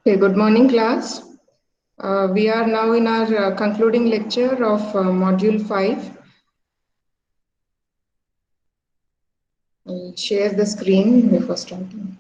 Okay, good morning, class. We are now in our concluding lecture of Module 5. I'll share the screen before starting.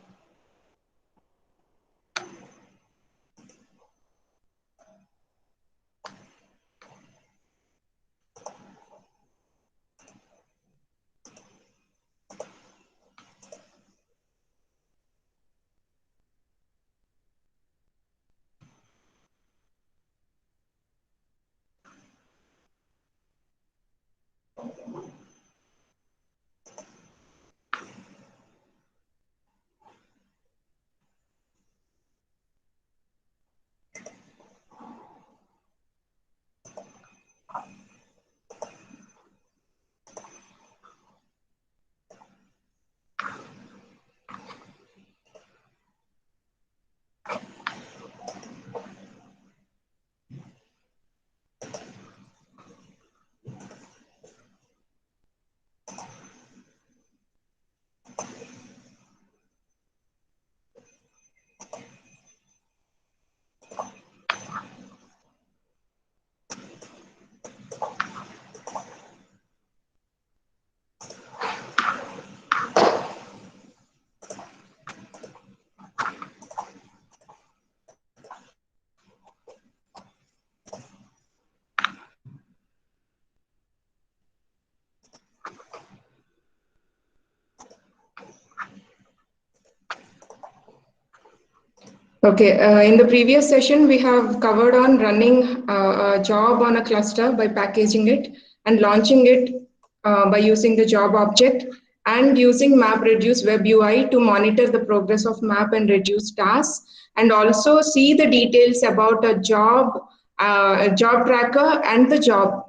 Okay, in the previous session, we have covered on running a job on a cluster by packaging it and launching it by using the job object and using MapReduce Web UI to monitor the progress of map and reduce tasks and also see the details about a job tracker and the job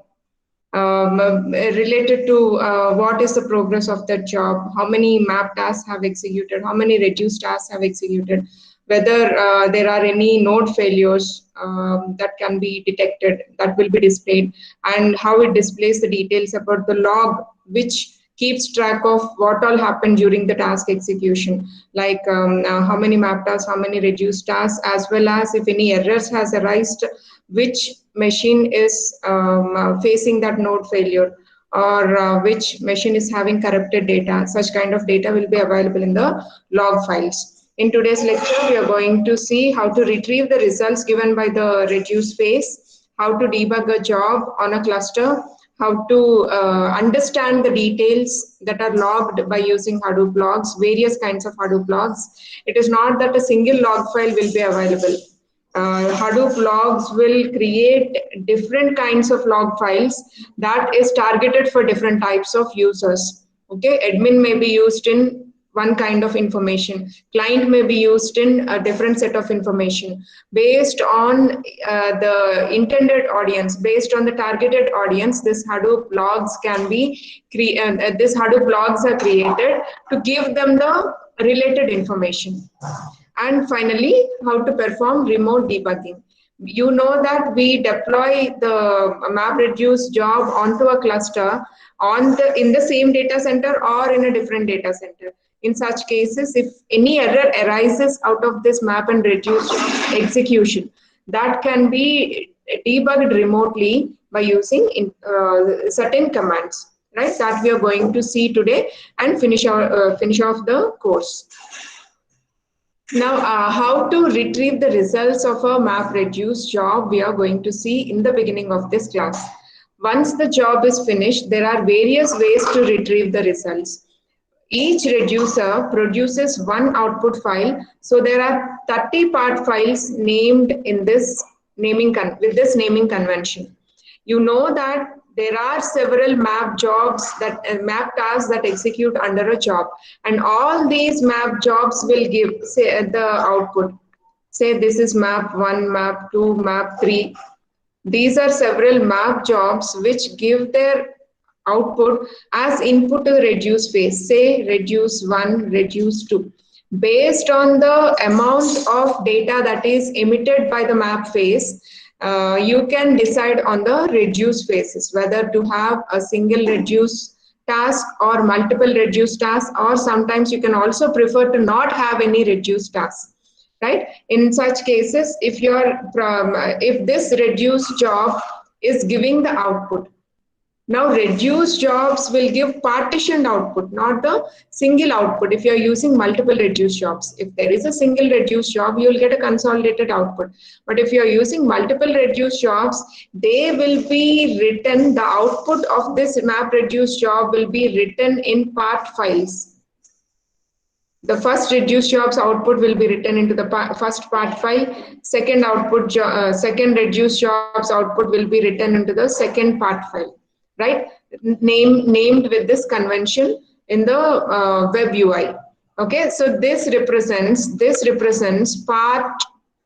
related to what is the progress of that job, how many map tasks have executed, how many reduced tasks have executed, whether there are any node failures that can be detected, that will be displayed, and how it displays the details about the log, which keeps track of what all happened during the task execution, like how many map tasks, how many reduced tasks, as well as if any errors has arisen, which machine is facing that node failure, or which machine is having corrupted data. Such kind of data will be available in the log files. In today's lecture, we are going to see how to retrieve the results given by the reduce phase, how to debug a job on a cluster, how to understand the details that are logged by using Hadoop logs, various kinds of Hadoop logs. It is not that a single log file will be available. Hadoop logs will create different kinds of log files that is targeted for different types of users. Okay, admin may be used in one kind of information, client may be used in a different set of information. Based on the intended audience, based on the targeted audience, this Hadoop logs can be this Hadoop logs are created to give them the related information. And finally, how to perform remote debugging. You know that we deploy the MapReduce job onto a cluster in the same data center or in a different data center. In such cases, if any error arises out of this map and reduce execution, that can be debugged remotely by using certain commands, right? That we are going to see today and finish off the course. Now, how to retrieve the results of a MapReduce job, we are going to see in the beginning of this class. Once the job is finished, there are various ways to retrieve the results. Each reducer produces one output file, so there are 30 part files named in this with this naming convention. You know that there are several map tasks that execute under a job, and all these map jobs will give say the output. Say this is map 1, map 2, map 3. These are several map jobs which give their output as input to the reduce phase. Say reduce 1, reduce 2. Based on the amount of data that is emitted by the map phase, you can decide on the reduce phases, whether to have a single reduce task or multiple reduce tasks, or sometimes you can also prefer to not have any reduce tasks. right? In such cases, if this reduced job is giving the output, now reduced jobs will give partitioned output, not the single output. If you're using multiple reduced jobs, if there is a single reduced job, you'll get a consolidated output. But if you're using multiple reduced jobs, they will be written, the output of this map reduced job will be written in part files. The first reduced jobs output will be written into the first part file. Second reduced jobs output will be written into the second part file, right? Named with this convention in the web UI. Okay, so this represents part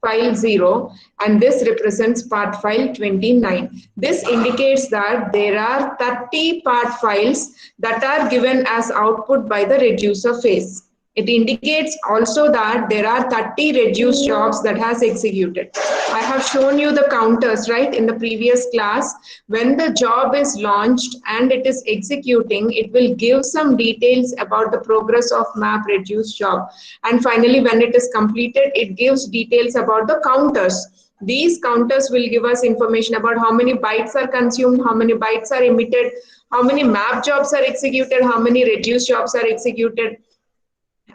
file 0 and this represents part file 29. This indicates that there are 30 part files that are given as output by the reducer phase. It indicates also that there are 30 reduced jobs that has executed. I have shown you the counters, right, in the previous class. When the job is launched and it is executing, it will give some details about the progress of map reduced job. And finally, when it is completed, it gives details about the counters. These counters will give us information about how many bytes are consumed, how many bytes are emitted, how many map jobs are executed, how many reduced jobs are executed,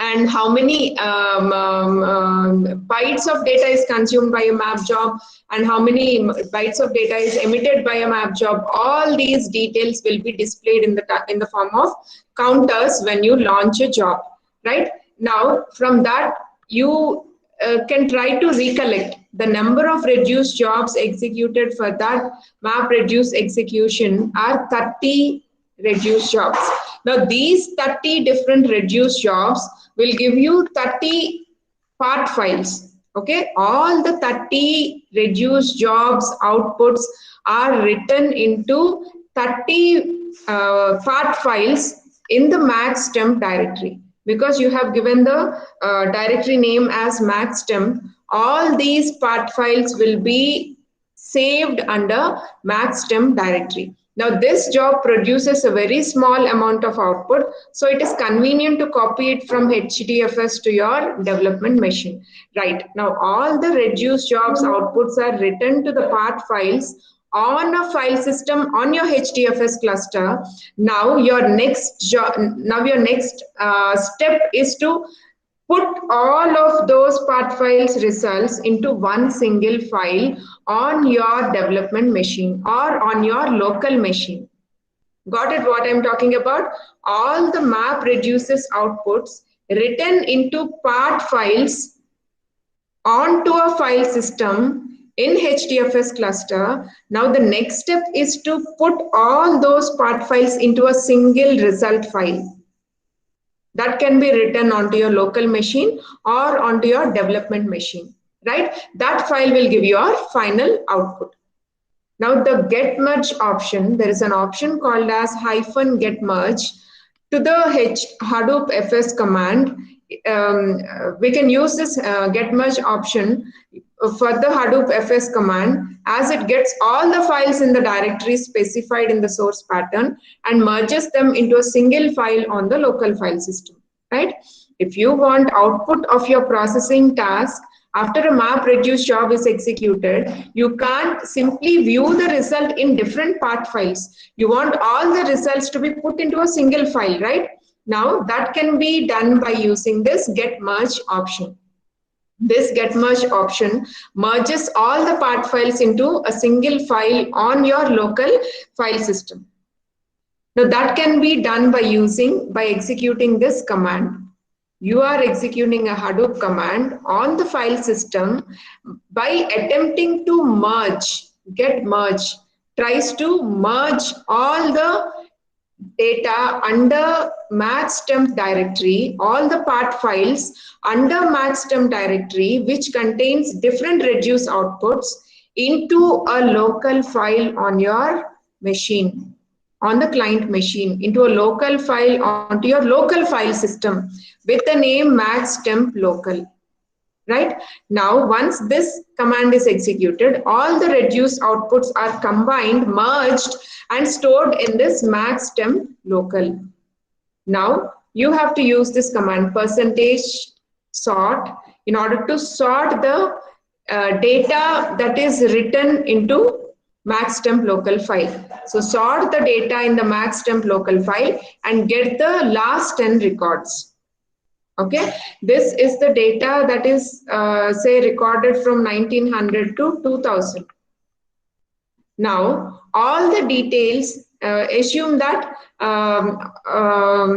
and how many bytes of data is consumed by a map job, and how many bytes of data is emitted by a map job. All these details will be displayed in the form of counters when you launch a job, right? Now, from that, you can try to recollect the number of reduced jobs executed for that map reduce execution are 30 reduced jobs. Now, these 30 different reduced jobs will give you 30 part files. Okay, all the 30 reduced jobs outputs are written into 30 part files in the maxtemp directory. Because you have given the directory name as maxtemp, all these part files will be saved under maxtemp directory. Now this job produces a very small amount of output, so it is convenient to copy it from HDFS to your development machine. Right, now all the reduced jobs outputs are written to the part files on a file system on your HDFS cluster. Now your next step is to put all of those part files results into one single file on your development machine or on your local machine. Got it what I'm talking about? All the map reduces outputs written into part files onto a file system in HDFS cluster. Now the next step is to put all those part files into a single result file. That can be written onto your local machine or onto your development machine, right? That file will give you your final output. Now the get merge option, there is an option called as -get merge. To the Hadoop FS command, we can use this get merge option for the Hadoop FS command, as it gets all the files in the directory specified in the source pattern and merges them into a single file on the local file system, right? If you want output of your processing task after a map reduce job is executed, you can't simply view the result in different part files. You want all the results to be put into a single file, right? Now that can be done by using this get merge option. This get merge option merges all the part files into a single file on your local file system. Now that can be done by executing this command. You are executing a Hadoop command on the file system by attempting to merge. Get merge tries to merge all the data under maxtemp directory, all the part files under maxtemp directory, which contains different reduce outputs, into a local file on your machine, on the client machine, into a local file onto your local file system with the name maxtemp local. Right now, once this command is executed, all the reduced outputs are combined, merged, and stored in this maxtemp local. Now you have to use this command %sort in order to sort the data that is written into maxtemp local file. So sort the data in the maxtemp local file and get the last 10 records. Okay, this is the data that is say recorded from 1900 to 2000. Now all the details, assume that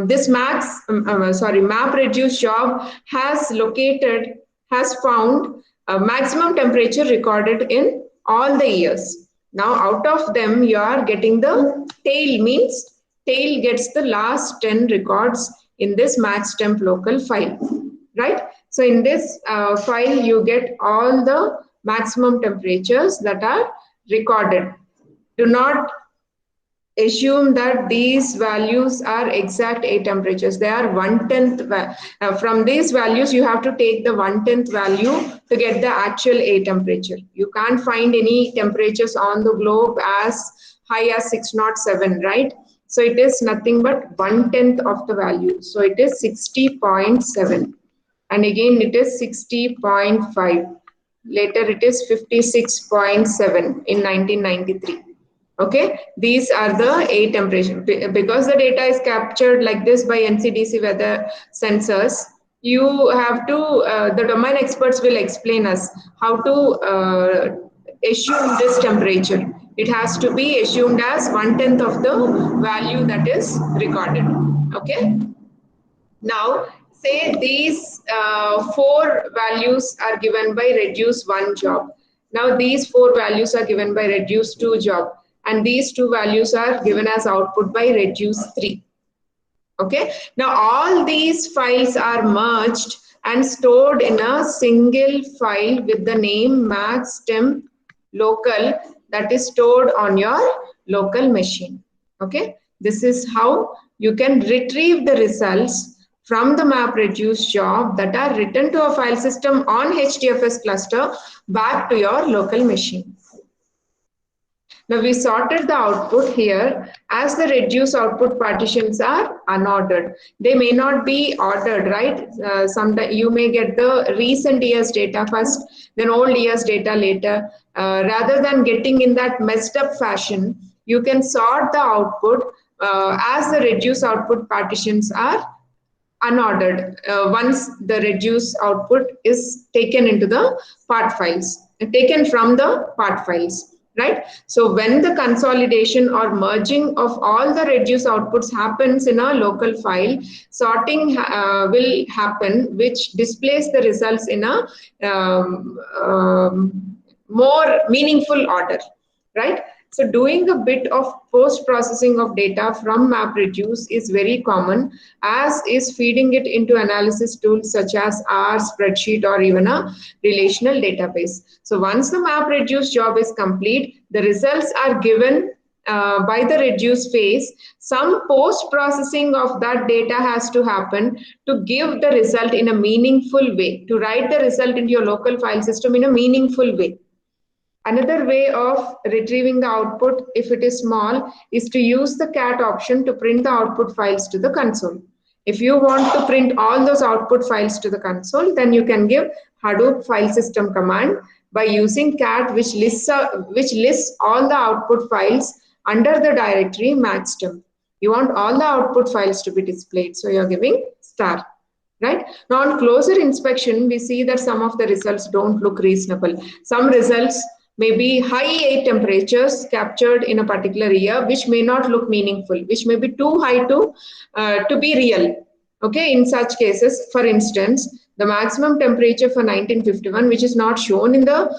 this MapReduce job has found a maximum temperature recorded in all the years. Now out of them you are getting the tail, means tail gets the last 10 records in this maxtemp local file, right? So in this file you get all the maximum temperatures that are recorded. Do not assume that these values are exact A temperatures. They are 1/10. From these values, you have to take the 1/10 value to get the actual A temperature. You can't find any temperatures on the globe as high as 607, right? So it is nothing but 1/10 of the value. So it is 60.7. And again, it is 60.5. Later, it is 56.7 in 1993. Okay, these are the A temperature. Because the data is captured like this by NCDC weather sensors, you have to, the domain experts will explain us how to assume this temperature. It has to be assumed as 1/10 of the value that is recorded. Okay. Now, say these 4 values are given by reduce 1 job. Now, these 4 values are given by reduce 2 job. And these 2 values are given as output by reduce 3. Okay. Now, all these files are merged and stored in a single file with the name maxtemp local that is stored on your local machine. Okay. This is how you can retrieve the results from the MapReduce job that are written to a file system on HDFS cluster back to your local machine. Now we sorted the output here as the reduce output partitions are unordered. They may not be ordered, right? Sometimes you may get the recent year's data first, then old year's data later. Rather than getting in that messed up fashion, you can sort the output as the reduce output partitions are unordered once the reduce output is taken into the part files, taken from the part files, right? So when the consolidation or merging of all the reduce outputs happens in a local file, sorting will happen, which displays the results in a more meaningful order, right? So doing a bit of post-processing of data from MapReduce is very common, as is feeding it into analysis tools such as R, spreadsheet, or even a relational database. So once the MapReduce job is complete, the results are given by the reduce phase. Some post-processing of that data has to happen to give the result in a meaningful way, to write the result into your local file system in a meaningful way. Another way of retrieving the output, if it is small, is to use the cat option to print the output files to the console. If you want to print all those output files to the console, then you can give Hadoop file system command by using cat, which lists all the output files under the directory maxtemp. You want all the output files to be displayed, so you're giving star. Right? Now on closer inspection, we see that some of the results don't look reasonable. Some results may be high A temperatures captured in a particular year, which may not look meaningful, which may be too high to be real. Okay, in such cases, for instance, the maximum temperature for 1951, which is not shown in the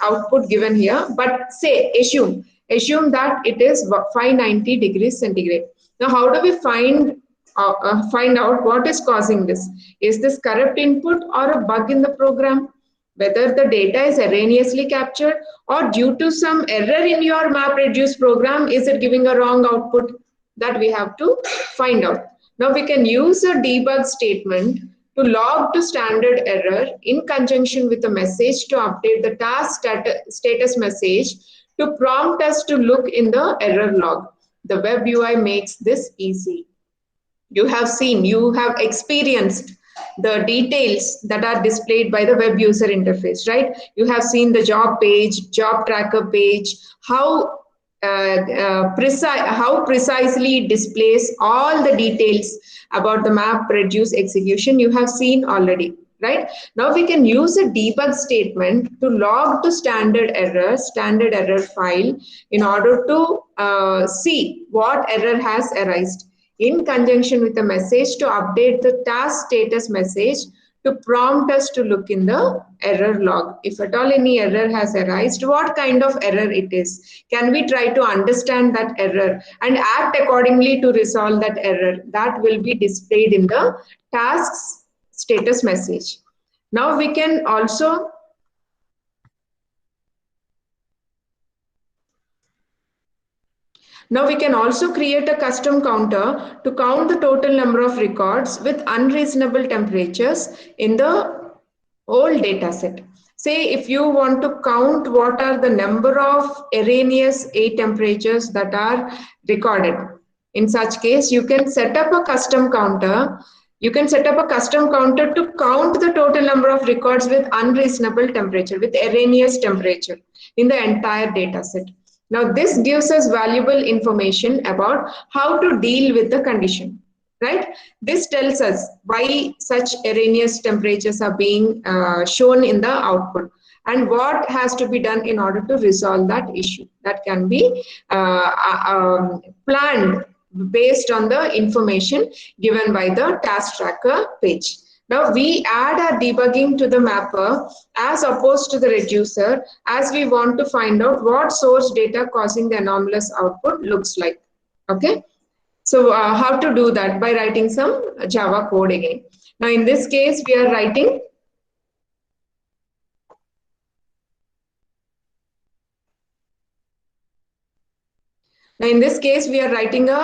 output given here, but say, assume that it is 590 degrees centigrade. Now, how do we find out what is causing this? Is this corrupt input or a bug in the program? Whether the data is erroneously captured or due to some error in your MapReduce program, is it giving a wrong output? That we have to find out. Now we can use a debug statement to log to standard error in conjunction with a message to update the task status message to prompt us to look in the error log. The web UI makes this easy. You have seen, you have experienced the details that are displayed by the web user interface, right? You have seen the job page, job tracker page, how how precisely it displays all the details about the map reduce execution. You have seen already, right? Now we can use a debug statement to log to standard error file in order to see what error has arisen, in conjunction with a message to update the task status message to prompt us to look in the error log. If at all any error has arisen, what kind of error it is? Can we try to understand that error and act accordingly to resolve that error? That will be displayed in the tasks status message. Now we can also create a custom counter to count the total number of records with unreasonable temperatures in the old data set. Say if you want to count what are the number of erroneous A temperatures that are recorded. In such case, you can set up a custom counter. You can set up a custom counter to count the total number of records with unreasonable temperature, with erroneous temperature in the entire data set. Now, this gives us valuable information about how to deal with the condition, right? This tells us why such erroneous temperatures are being shown in the output and what has to be done in order to resolve that issue. That can be planned based on the information given by the task tracker page. Now we add our debugging to the mapper as opposed to the reducer, as we want to find out what source data causing the anomalous output looks like. Okay. So how to do that? By writing some Java code again. Now in this case, we are writing a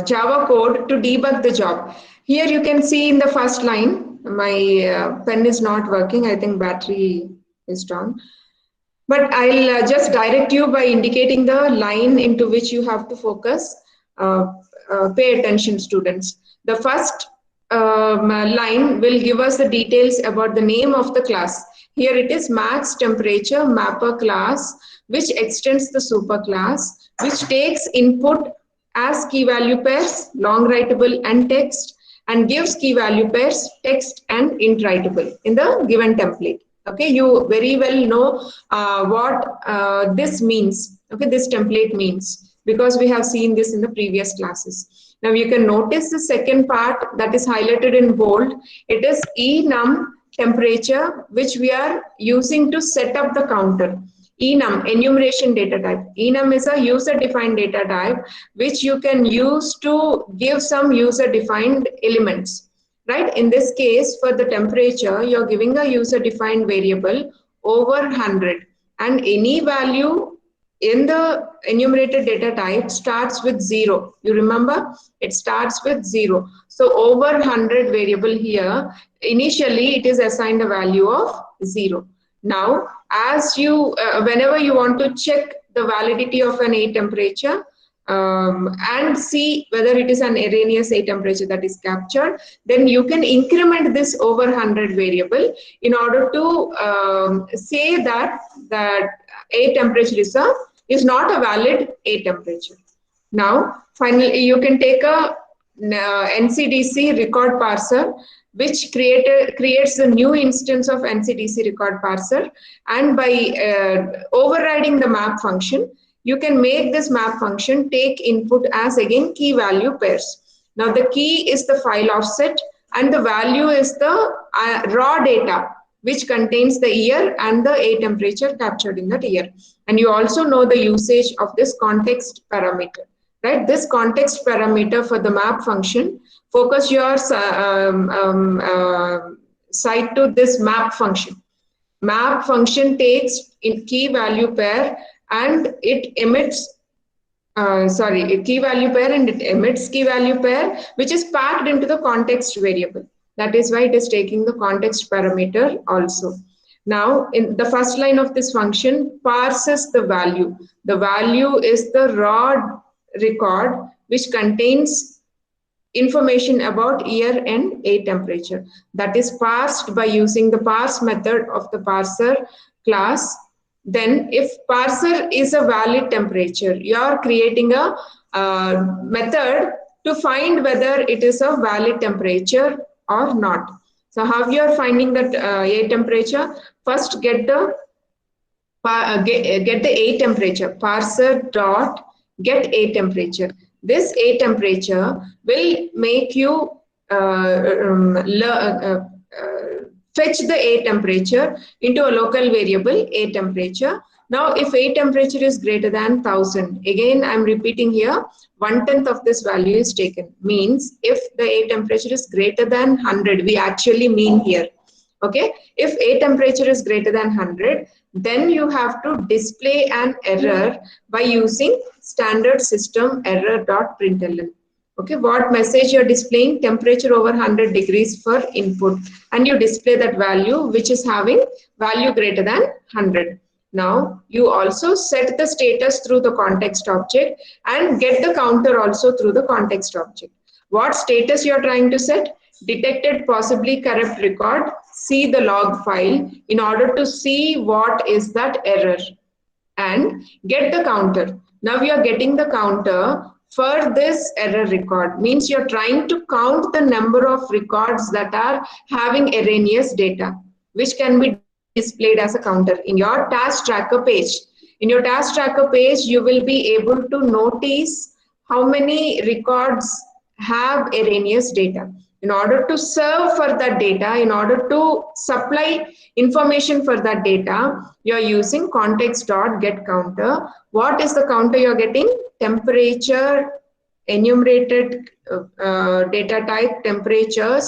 Java code to debug the job. Here you can see in the first line, my pen is not working. I think battery is down. But I'll just direct you by indicating the line into which you have to focus. Pay attention, students. The first line will give us the details about the name of the class. Here it is max temperature mapper class, which extends the superclass, which takes input as key value pairs, long writable and text, and gives key value pairs, text and int writable in the given template. Okay, you very well know what this means. Okay, this template means, because we have seen this in the previous classes. Now you can notice the second part that is highlighted in bold. It is enum temperature, which we are using to set up the counter. Enum, enumeration data type. Enum is a user defined data type which you can use to give some user defined elements. Right, in this case, for the temperature, you're giving a user defined variable over 100, and any value in the enumerated data type starts with 0. You remember, it starts with 0. So over 100 variable here, initially it is assigned a value of 0. Now, as you whenever you want to check the validity of an A temperature, and see whether it is an erroneous A temperature that is captured, then you can increment this over 100 variable in order to say that A temperature is not a valid A temperature. Now, finally, you can take a NCDC record parser, which creates a new instance of NCDC record parser, and by overriding the map function, you can make this map function take input as again key value pairs. Now the key is the file offset and the value is the raw data which contains the year and the A temperature captured in that year. And you also know the usage of this context parameter, right? This context parameter for the map function, focus your site to this map function. Map function takes in key value pair and it emits key value pair and it emits key value pair, which is packed into the context variable. That is why it is taking the context parameter also. Now, in the first line of this function parses the value. The value is the raw record which contains information about year and a temperature. That is parsed by using the parse method of the parser class. Then if parser is a valid temperature, you are creating a method to find whether it is a valid temperature or not. So how you are finding that a temperature? First get the get the a temperature. Parser dot get a temperature. This a temperature will make you fetch the a temperature into a local variable a temperature. Now if a temperature is greater than 1000, again I'm repeating here, 1/10 of this value is taken. Means if the a temperature is greater than 100, we actually mean here. Okay, if a temperature is greater than 100, then you have to display an error by using standard system error.println. Okay, what message you're displaying? Temperature over 100 degrees for input, and you display that value which is having value greater than 100. Now you also set the status through the context object and get the counter also through the context object. What status you're trying to set? Detected possibly corrupt record. See the log file in order to see what is that error and get the counter. Now we are getting the counter for this error record. Means you're trying to count the number of records that are having erroneous data, which can be displayed as a counter in your task tracker page. In your task tracker page, you will be able to notice how many records have erroneous data. In order to serve for that data, in order to supply information for that data, you are using context.getCounter. What is the counter you are getting? Temperature, enumerated data type, temperatures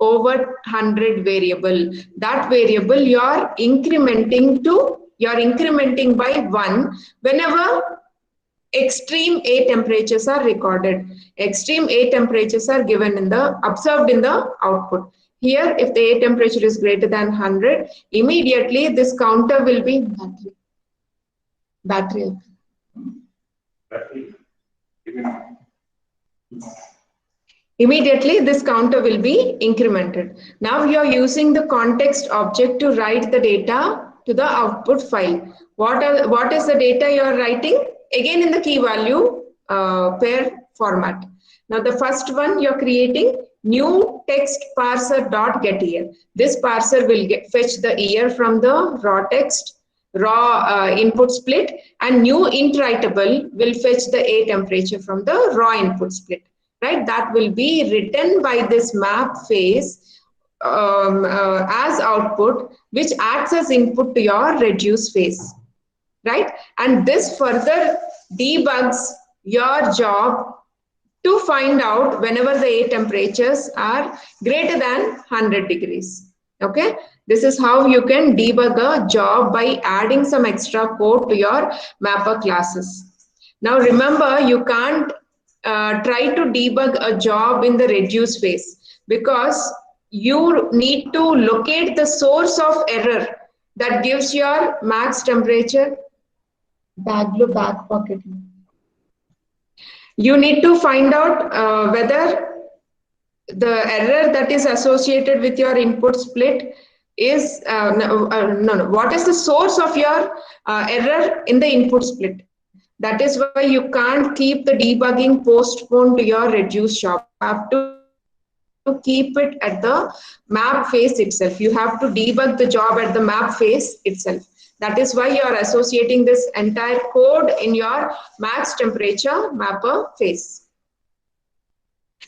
over 100 variable. That variable you are incrementing by 1 whenever extreme A temperatures are recorded. Extreme A temperatures are given in the observed in the output. Here, if the A temperature is greater than 100, immediately this counter will be battery. Immediately this counter will be incremented. Now you are using the context object to write the data to the output file. What is the data you are writing? Again in the key value pair format. Now the first one you are creating new text parser dot get year. This parser will fetch the year from the raw text, raw input split, and new int writable will fetch the A temperature from the raw input split. Right, that will be written by this map phase as output, which acts as input to your reduce phase. Right, and this further debugs your job to find out whenever the A temperatures are greater than 100 degrees. Okay, this is how you can debug a job by adding some extra code to your mapper classes. Now remember, you can't try to debug a job in the reduce phase because you need to locate the source of error that gives your max temperature. Back pocket. You need to find out whether the error that is associated with your input split is what is the source of your error in the input split. That is why you can't keep the debugging postponed to your reduce job. You have to keep it at the map phase itself. You have to debug the job at the map phase itself. That is why you are associating this entire code in your max temperature mapper phase.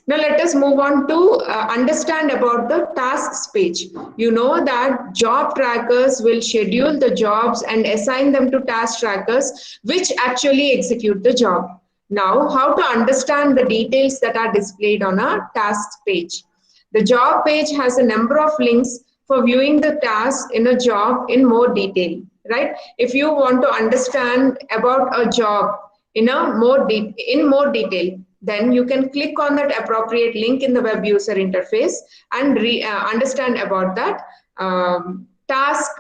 Now let us move on to understand about the tasks page. You know that job trackers will schedule the jobs and assign them to task trackers which actually execute the job. Now how to understand the details that are displayed on a tasks page. The job page has a number of links for viewing the task in a job in more detail. Right? If you want to understand about a job in more detail, then you can click on that appropriate link in the web user interface and understand about that task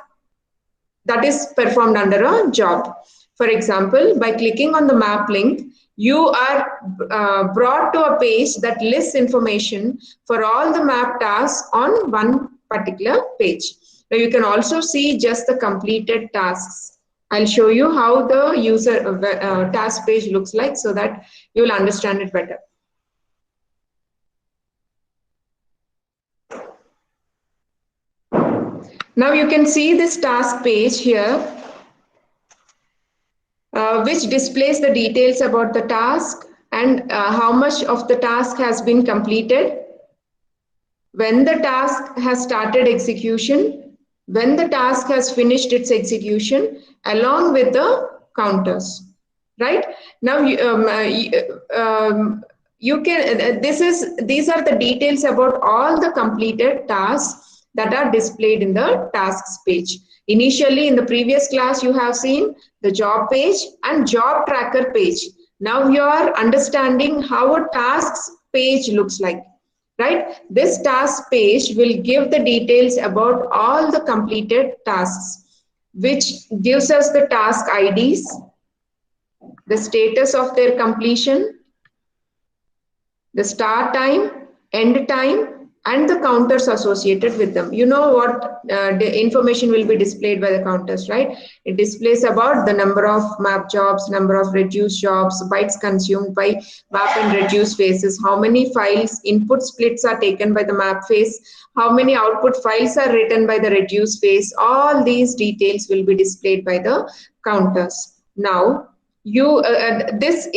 that is performed under a job. For example, by clicking on the map link, you are brought to a page that lists information for all the map tasks on one particular page. Now you can also see just the completed tasks. I'll show you how the user task page looks like so that you will understand it better. Now you can see this task page here, which displays the details about the task and how much of the task has been completed, when the task has started execution, when the task has finished its execution, along with the counters. Right now, you can. These are the details about all the completed tasks that are displayed in the tasks page. Initially, in the previous class, you have seen the job page and job tracker page. Now you are understanding how a tasks page looks like. Right? This task page will give the details about all the completed tasks, which gives us the task IDs, the status of their completion, the start time, end time, and the counters associated with them. You know what the information will be displayed by the counters, right? It displays about the number of map jobs, number of reduced jobs, bytes consumed by map and reduce phases, how many files input splits are taken by the map phase, how many output files are written by the reduce phase. All these details will be displayed by the counters. Now, this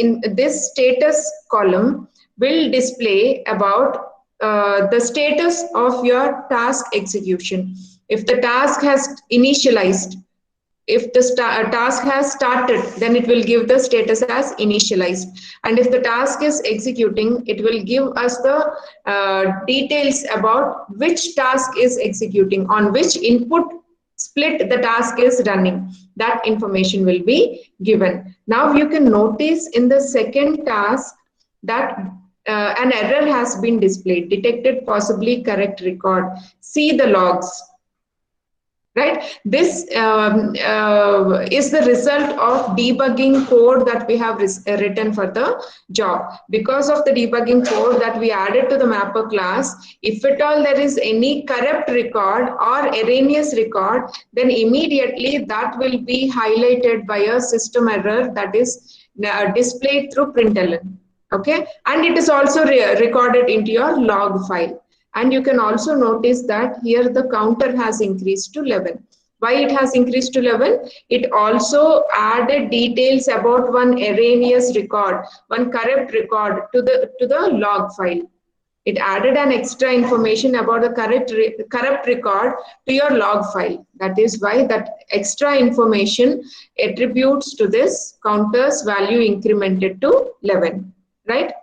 status column will display about the status of your task execution. If the task has initialized, if the task has started, then it will give the status as initialized. And if the task is executing, it will give us the details about which task is executing, on which input split the task is running. That information will be given. Now you can notice in the second task that an error has been displayed, detected possibly correct record. See the logs. Right? This is the result of debugging code that we have written for the job. Because of the debugging code that we added to the mapper class, if at all there is any corrupt record or erroneous record, then immediately that will be highlighted by a system error that is displayed through println. Okay, and it is also recorded into your log file. And you can also notice that here the counter has increased to 11. Why it has increased to 11? It also added details about one erroneous record, one corrupt record to the log file. It added an extra information about the corrupt record to your log file. That is why that extra information attributes to this counter's value incremented to 11. Right?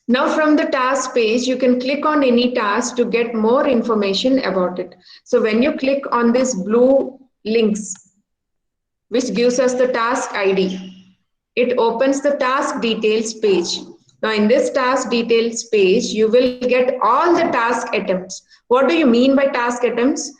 Now from the task page, you can click on any task to get more information about it. So when you click on this blue links, which gives us the task ID, it opens the task details page. Now in this task details page, you will get all the task attempts. What do you mean by task attempts?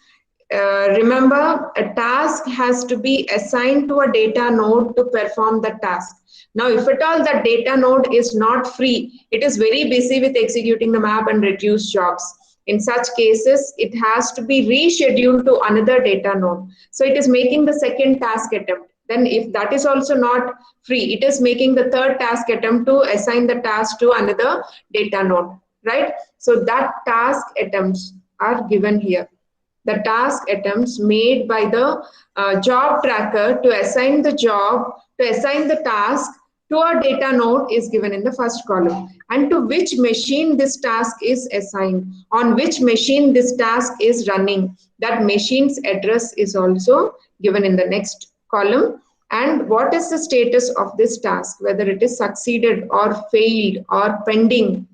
Remember, a task has to be assigned to a data node to perform the task. Now, if at all that data node is not free, it is very busy with executing the map and reduce jobs. In such cases, it has to be rescheduled to another data node. So it is making the second task attempt. Then if that is also not free, it is making the third task attempt to assign the task to another data node, right? So that task attempts are given here. The task attempts made by the job tracker to assign the job, to assign the task to a data node is given in the first column, and to which machine this task is assigned, on which machine this task is running. That machine's address is also given in the next column, and what is the status of this task, whether it is succeeded or failed or pending.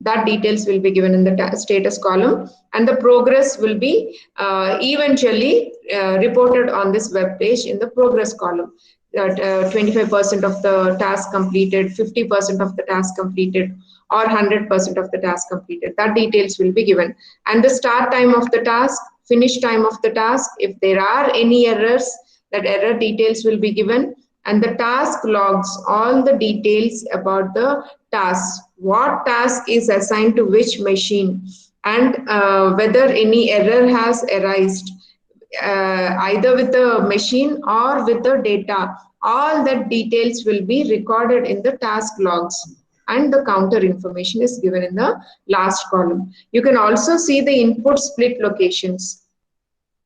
That details will be given in the status column, and the progress will be eventually reported on this web page in the progress column. 25% of the task completed, 50% of the task completed, or 100% of the task completed. That details will be given. And the start time of the task, finish time of the task, if there are any errors, that error details will be given, and the task logs, all the details about the task, what task is assigned to which machine, and whether any error has arisen, either with the machine or with the data. All that details will be recorded in the task logs, and the counter information is given in the last column. You can also see the input split locations.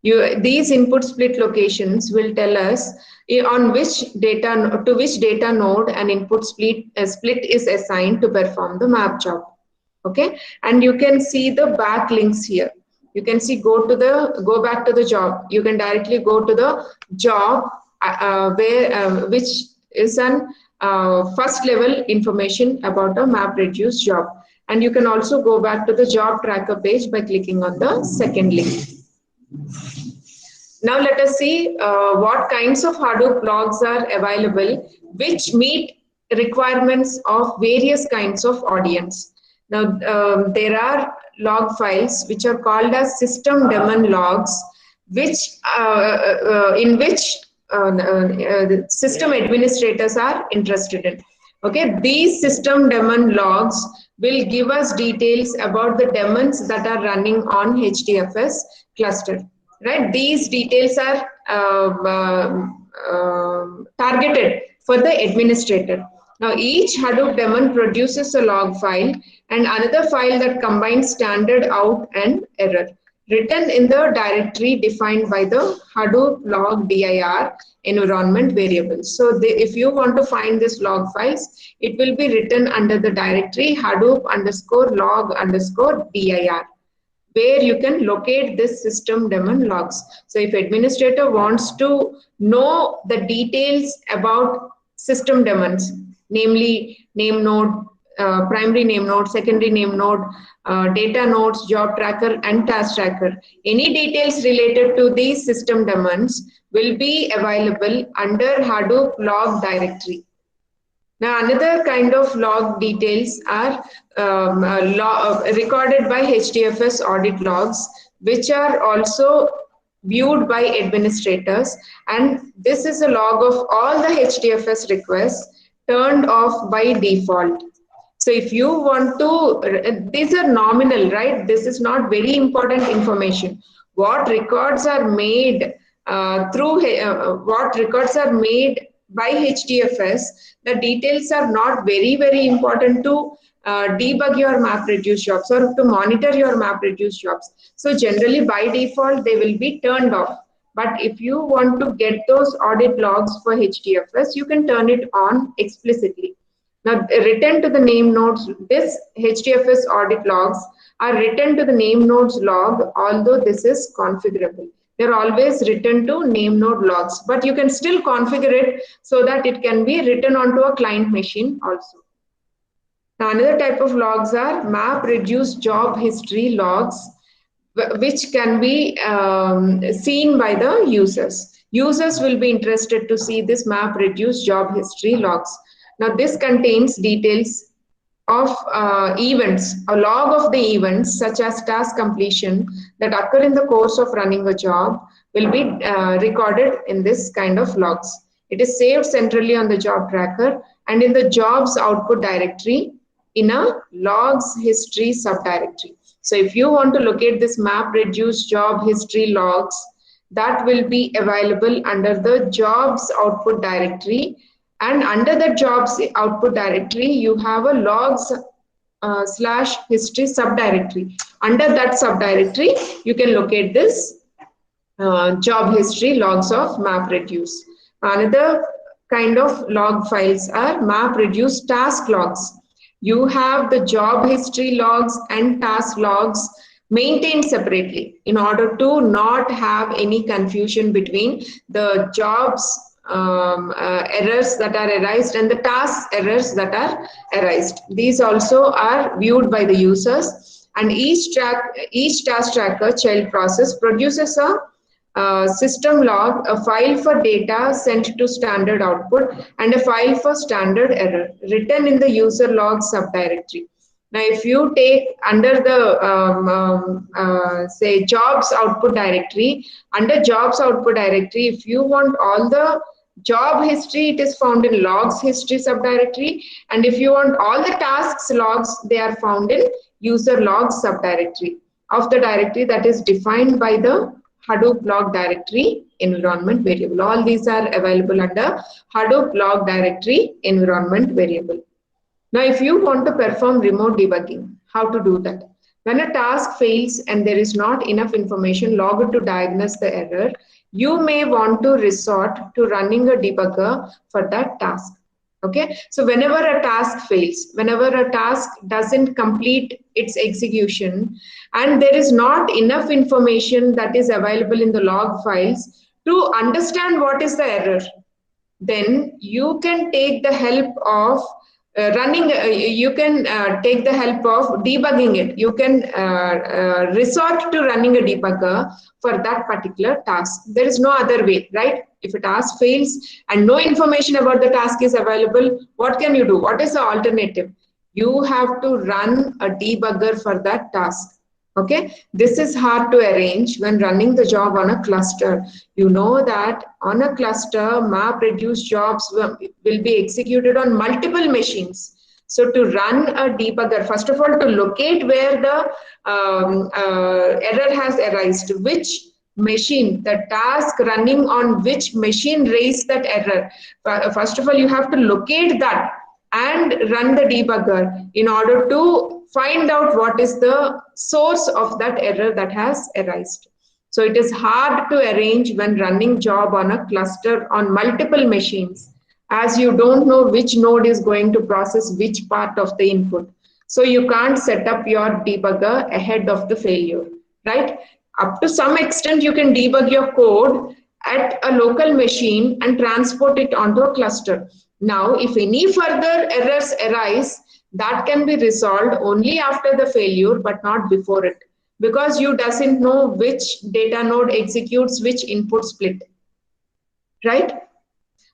These input split locations will tell us on which data, to which data node an input split is assigned to perform the map job. Okay, and you can see the backlinks here. You can see go back to the job. You can directly go to the job which is an first level information about a MapReduce job, and you can also go back to the job tracker page by clicking on the second link. Now let us see what kinds of Hadoop logs are available which meet requirements of various kinds of audience. Now there are log files which are called as system daemon logs, which in which the system administrators are interested in. Okay, these system daemon logs will give us details about the daemons that are running on HDFS cluster. Right, these details are targeted for the administrator. Now each Hadoop daemon produces a log file and another file that combines standard out and error, written in the directory defined by the Hadoop log dir environment variable. So if you want to find this log files, it will be written under the directory Hadoop _log _dir, where you can locate this system daemon logs. So if administrator wants to know the details about system daemons, namely name node, primary name node, secondary name node, data nodes, job tracker, and task tracker, any details related to these system daemons will be available under Hadoop log directory. Now, another kind of log details are recorded by HDFS audit logs, which are also viewed by administrators. And this is a log of all the HDFS requests turned off by default. So if you want to, these are nominal, right? This is not very important information. What records are made by HDFS, the details are not very, very important to debug your MapReduce jobs or to monitor your MapReduce jobs. So generally by default, they will be turned off. But if you want to get those audit logs for HDFS, you can turn it on explicitly. Now, written to the name nodes, this HDFS audit logs are written to the name nodes log, although this is configurable. They're always written to name node logs, but you can still configure it so that it can be written onto a client machine also. Now, another type of logs are MapReduce job history logs, which can be seen by the users. Users will be interested to see this MapReduce job history logs. Now, this contains details of events, a log of the events such as task completion that occur in the course of running a job will be recorded in this kind of logs. It is saved centrally on the job tracker and in the jobs output directory in a logs history subdirectory. So if you want to locate this MapReduce job history logs, that will be available under the jobs output directory. And under the jobs output directory, you have a logs /history subdirectory. Under that subdirectory, you can locate this job history logs of MapReduce. Another kind of log files are MapReduce task logs. You have the job history logs and task logs maintained separately in order to not have any confusion between the jobs errors that are arised and the task errors that are arised. These also are viewed by the users, and each task tracker child process produces a system log, a file for data sent to standard output, and a file for standard error written in the user log subdirectory. Now, if you take under the say jobs output directory, under jobs output directory, if you want all the job history, it is found in logs history subdirectory, and if you want all the tasks logs, they are found in user logs subdirectory of the directory that is defined by the Hadoop log directory environment variable. All these are available under Hadoop log directory environment variable. Now, if you want to perform remote debugging, how to do that? When a task fails and there is not enough information logged to diagnose the error, you may want to resort to running a debugger for that task. Okay, so whenever a task fails, whenever a task doesn't complete its execution, and there is not enough information that is available in the log files to understand what is the error, then you can take the help of you can take the help of debugging it. You can resort to running a debugger for that particular task. There is no other way, right? If a task fails and no information about the task is available, what can you do? What is the alternative? You have to run a debugger for that task. Okay, this is hard to arrange when running the job on a cluster. You know that on a cluster, map reduce jobs will be executed on multiple machines. So to run a debugger, first of all, to locate where the error has arisen, which machine, the task running on which machine raised that error. First of all, you have to locate that and run the debugger in order to find out what is the source of that error that has arisen. So it is hard to arrange when running job on a cluster on multiple machines, as you don't know which node is going to process which part of the input. So you can't set up your debugger ahead of the failure, right? Up to some extent, you can debug your code at a local machine and transport it onto a cluster. Now, if any further errors arise, that can be resolved only after the failure, but not before it, because you doesn't know which data node executes which input split, right?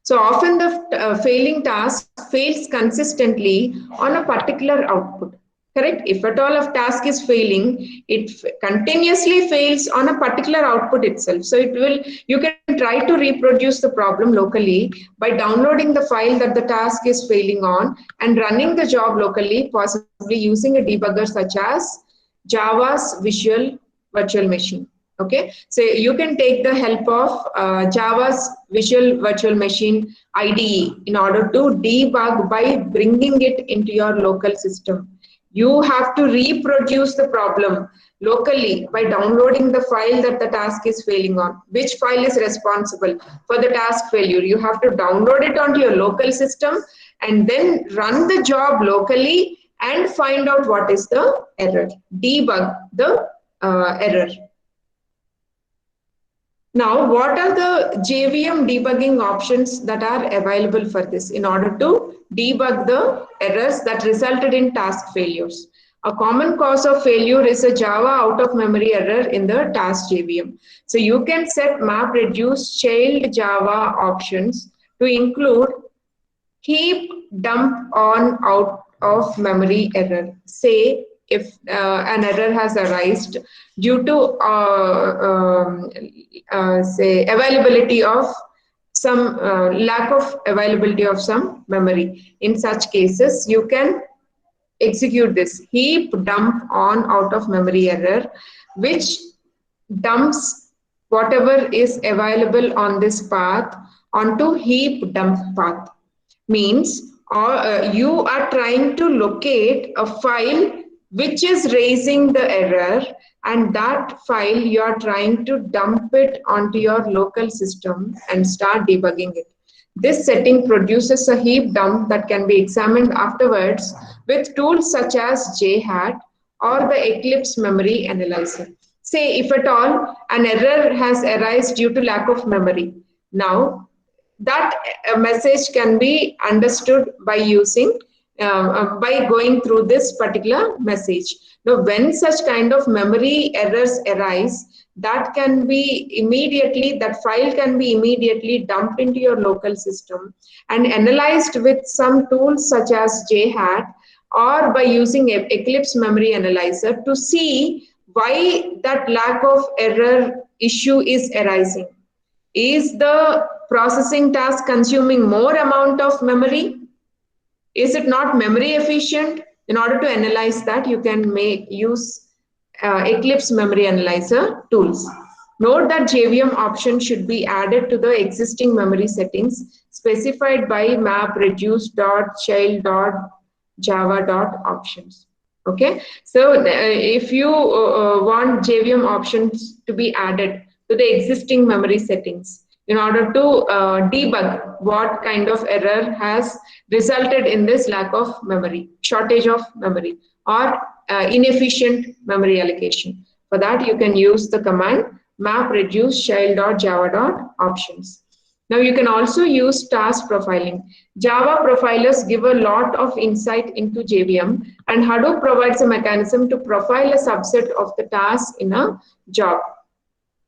So often the failing task fails consistently on a particular output. Correct? If at all a task is failing, it continuously fails on a particular output itself. So you can try to reproduce the problem locally by downloading the file that the task is failing on and running the job locally, possibly using a debugger such as Java's Visual Virtual Machine. Okay, so you can take the help of Java's Visual Virtual Machine IDE in order to debug by bringing it into your local system. You have to reproduce the problem locally by downloading the file that the task is failing on. Which file is responsible for the task failure? You have to download it onto your local system and then run the job locally and find out what is the error. Debug the error. Now, what are the JVM debugging options that are available for this in order to debug the errors that resulted in task failures? A common cause of failure is a Java out-of-memory error in the task JVM. So you can set map reduce child Java options to include heap dump on out of memory error. Say if an error has arisen due to say availability of some lack of availability of some memory. In such cases, you can execute this heap dump on out of memory error, which dumps whatever is available on this path onto heap dump path. Means you are trying to locate a file which is raising the error, and that file you are trying to dump it onto your local system and start debugging it. This setting produces a heap dump that can be examined afterwards with tools such as JHAT or the Eclipse Memory Analyzer. Say if at all an error has arisen due to lack of memory. Now that message can be understood by using by going through this particular message. Now, when such kind of memory errors arise, that can be immediately, that file can be immediately dumped into your local system and analyzed with some tools such as JHAT or by using Eclipse Memory Analyzer to see why that lack of error issue is arising. Is the processing task consuming more amount of memory? Is it not memory efficient? In order to analyze that, you can use Eclipse Memory Analyzer tools. Note that JVM option should be added to the existing memory settings specified by mapreduce.child.java.options. Okay, so if you want JVM options to be added to the existing memory settings in order to debug what kind of error has resulted in this lack of memory, shortage of memory, or inefficient memory allocation. For that, you can use the command mapreduce child.java.options. Now you can also use task profiling. Java profilers give a lot of insight into JVM, and Hadoop provides a mechanism to profile a subset of the tasks in a job.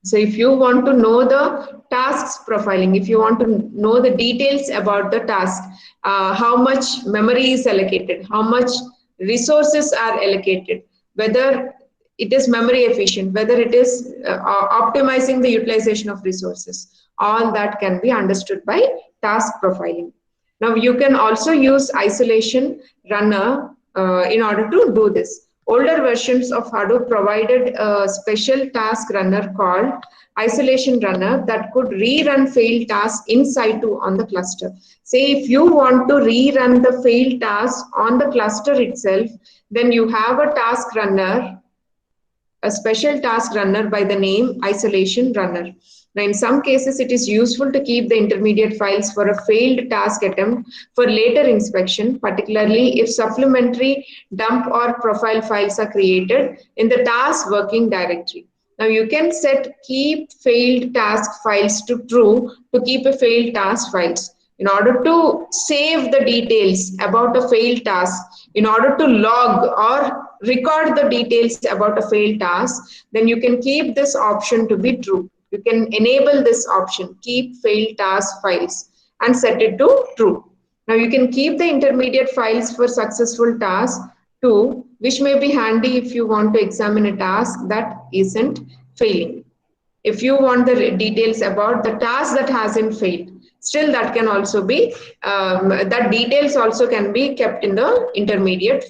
So if you want to know the tasks profiling, if you want to know the details about the task, how much memory is allocated, how much resources are allocated, whether it is memory efficient, whether it is optimizing the utilization of resources, all that can be understood by task profiling. Now you can also use isolation runner in order to do this. Older versions of Hadoop provided a special task runner called isolation runner that could rerun failed tasks in situ on the cluster. Say if you want to rerun the failed task on the cluster itself, then you have a task runner, a special task runner by the name isolation runner. Now, in some cases, it is useful to keep the intermediate files for a failed task attempt for later inspection, particularly if supplementary dump or profile files are created in the task working directory. Now, you can set keep failed task files to true to keep a failed task files. In order to save the details about a failed task, in order to log or record the details about a failed task, then you can keep this option to be true. You can enable this option, keep failed task files, and set it to true. Now you can keep the intermediate files for successful tasks too, which may be handy if you want to examine a task that isn't failing. If you want the details about the task that hasn't failed, still that can also be, that details also can be kept in the intermediate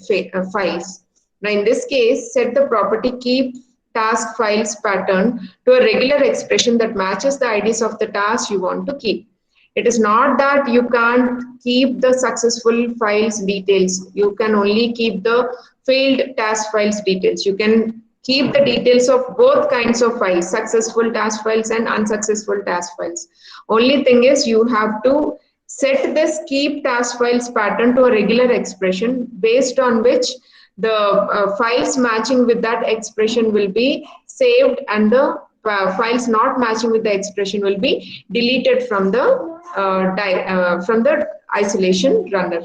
files. Now in this case, set the property keep task files pattern to a regular expression that matches the IDs of the task you want to keep. It is not that you can't keep the successful files details. You can only keep the failed task files details. You can keep the details of both kinds of files, successful task files and unsuccessful task files. Only thing is you have to set this keep task files pattern to a regular expression based on which the files matching with that expression will be saved and the files not matching with the expression will be deleted from the isolation runner.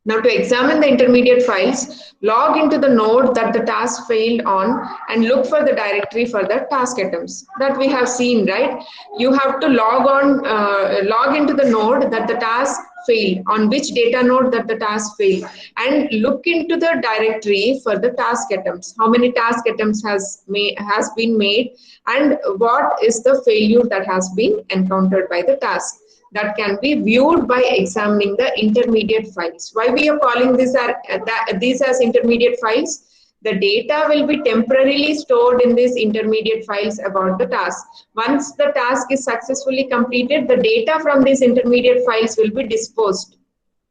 Now to examine the intermediate files, log into the node that the task failed on and look for the directory for the task items that we have seen, right? You have to log into the node that the task failed, on which data node that the task failed, and look into the directory for the task items. How many task items has been made and what is the failure that has been encountered by the task. That can be viewed by examining the intermediate files. Why we are calling these as intermediate files? The data will be temporarily stored in these intermediate files about the task. Once the task is successfully completed, the data from these intermediate files will be disposed.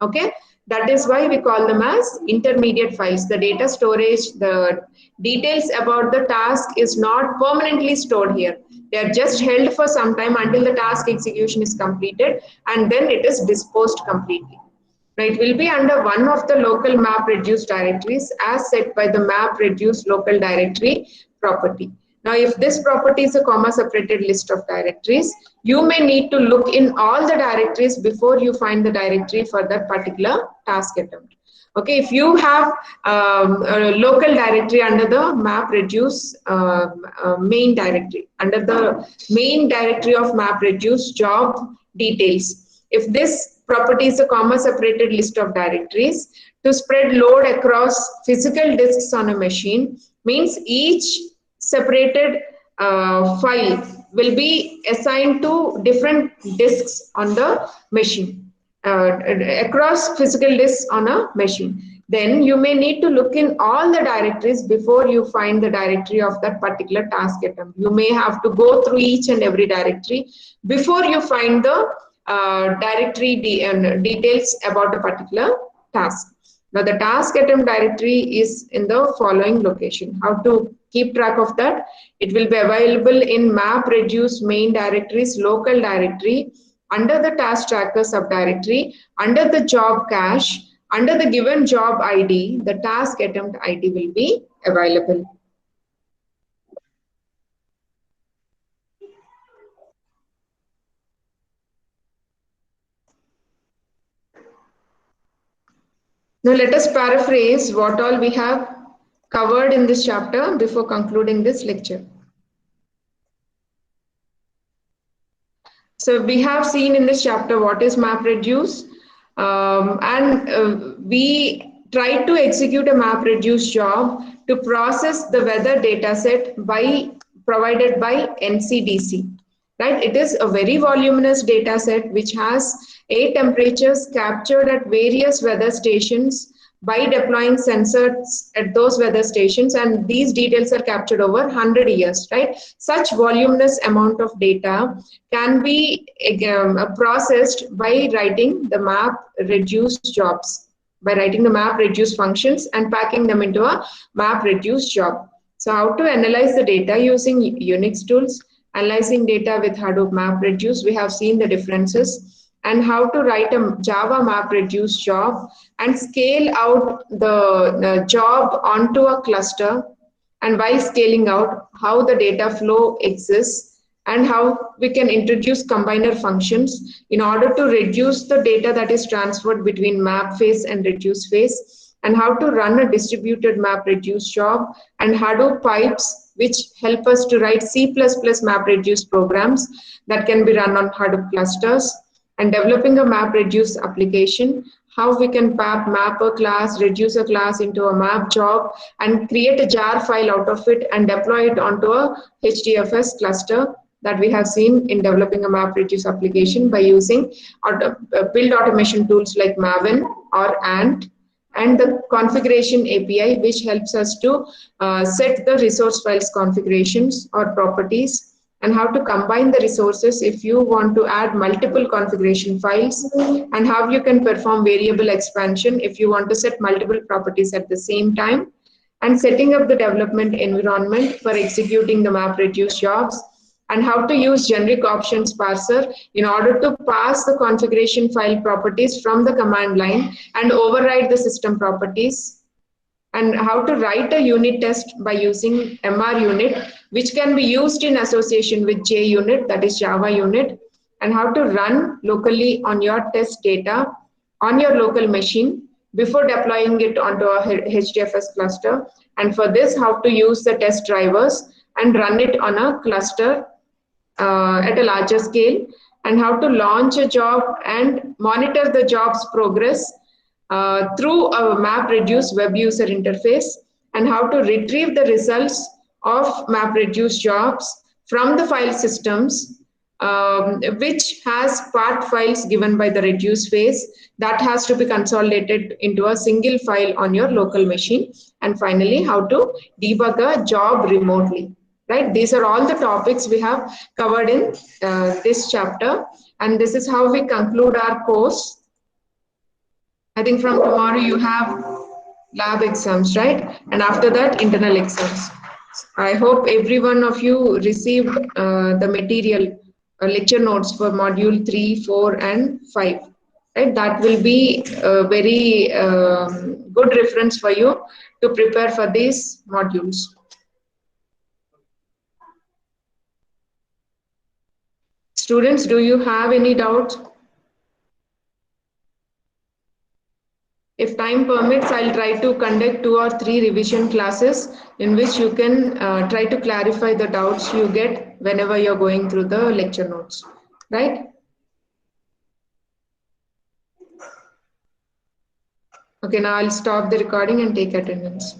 Okay, that is why we call them as intermediate files. The data storage, the details about the task is not permanently stored here. They are just held for some time until the task execution is completed, and then it is disposed completely. Now, it will be under one of the local MapReduce directories as set by the MapReduce local directory property. Now, if this property is a comma separated list of directories, you may need to look in all the directories before you find the directory for that particular task attempt. Okay, if you have a local directory under the MapReduce main directory, under the main directory of MapReduce job details, if this property is a comma separated list of directories, To spread load across physical disks on a machine means each separated file will be assigned to different disks on the machine, across physical disks on a machine. Then you may need to look in all the directories before you find the directory of that particular task item. You may have to go through each and every directory before you find the directory details about a particular task. Now the task item directory is in the following location. How to keep track of that? It will be available in MapReduce main directories local directory, under the task tracker subdirectory, under the job cache, under the given job ID, the task attempt ID will be available. Now let us paraphrase what all we have covered in this chapter before concluding this lecture. So we have seen in this chapter what is MapReduce, and we tried to execute a MapReduce job to process the weather data set provided by NCDC. Right? It is a very voluminous data set which has 8 temperatures captured at various weather stations by deploying sensors at those weather stations, and these details are captured over 100 years, right? Such voluminous amount of data can be processed by writing the MapReduce jobs, by writing the MapReduce functions and packing them into a MapReduce job. So how to analyze the data using Unix tools? Analyzing data with Hadoop MapReduce, we have seen the differences, and how to write a Java MapReduce job and scale out the job onto a cluster, and while scaling out, how the data flow exists and how we can introduce combiner functions in order to reduce the data that is transferred between map phase and reduce phase, and how to run a distributed MapReduce job, and Hadoop pipes which help us to write C++ MapReduce programs that can be run on Hadoop clusters, and developing a MapReduce application, how we can map a class, reduce a class into a map job, and create a jar file out of it and deploy it onto a HDFS cluster that we have seen in developing a MapReduce application by using build automation tools like Maven or Ant, and the configuration API, which helps us to set the resource files configurations or properties, and how to combine the resources if you want to add multiple configuration files, and how you can perform variable expansion if you want to set multiple properties at the same time, and setting up the development environment for executing the MapReduce jobs, and how to use generic options parser in order to pass the configuration file properties from the command line and override the system properties, and how to write a unit test by using MRUnit, which can be used in association with JUnit, that is Java unit, and how to run locally on your test data on your local machine before deploying it onto a HDFS cluster. And for this, how to use the test drivers and run it on a cluster at a larger scale, and how to launch a job and monitor the job's progress through a MapReduce web user interface, and how to retrieve the results of MapReduce jobs from the file systems, which has part files given by the reduce phase that has to be consolidated into a single file on your local machine, and finally how to debug a job remotely. Right, these are all the topics we have covered in this chapter, and this is how we conclude our course. I think from tomorrow you have lab exams, right? And after that, internal exams. I hope every one of you received the material, lecture notes for module 3, 4, and 5. Right? That will be a very good reference for you to prepare for these modules. Students, do you have any doubts? If time permits, I'll try to conduct 2 or 3 revision classes in which you can try to clarify the doubts you get whenever you're going through the lecture notes, right? Okay, now I'll stop the recording and take attendance.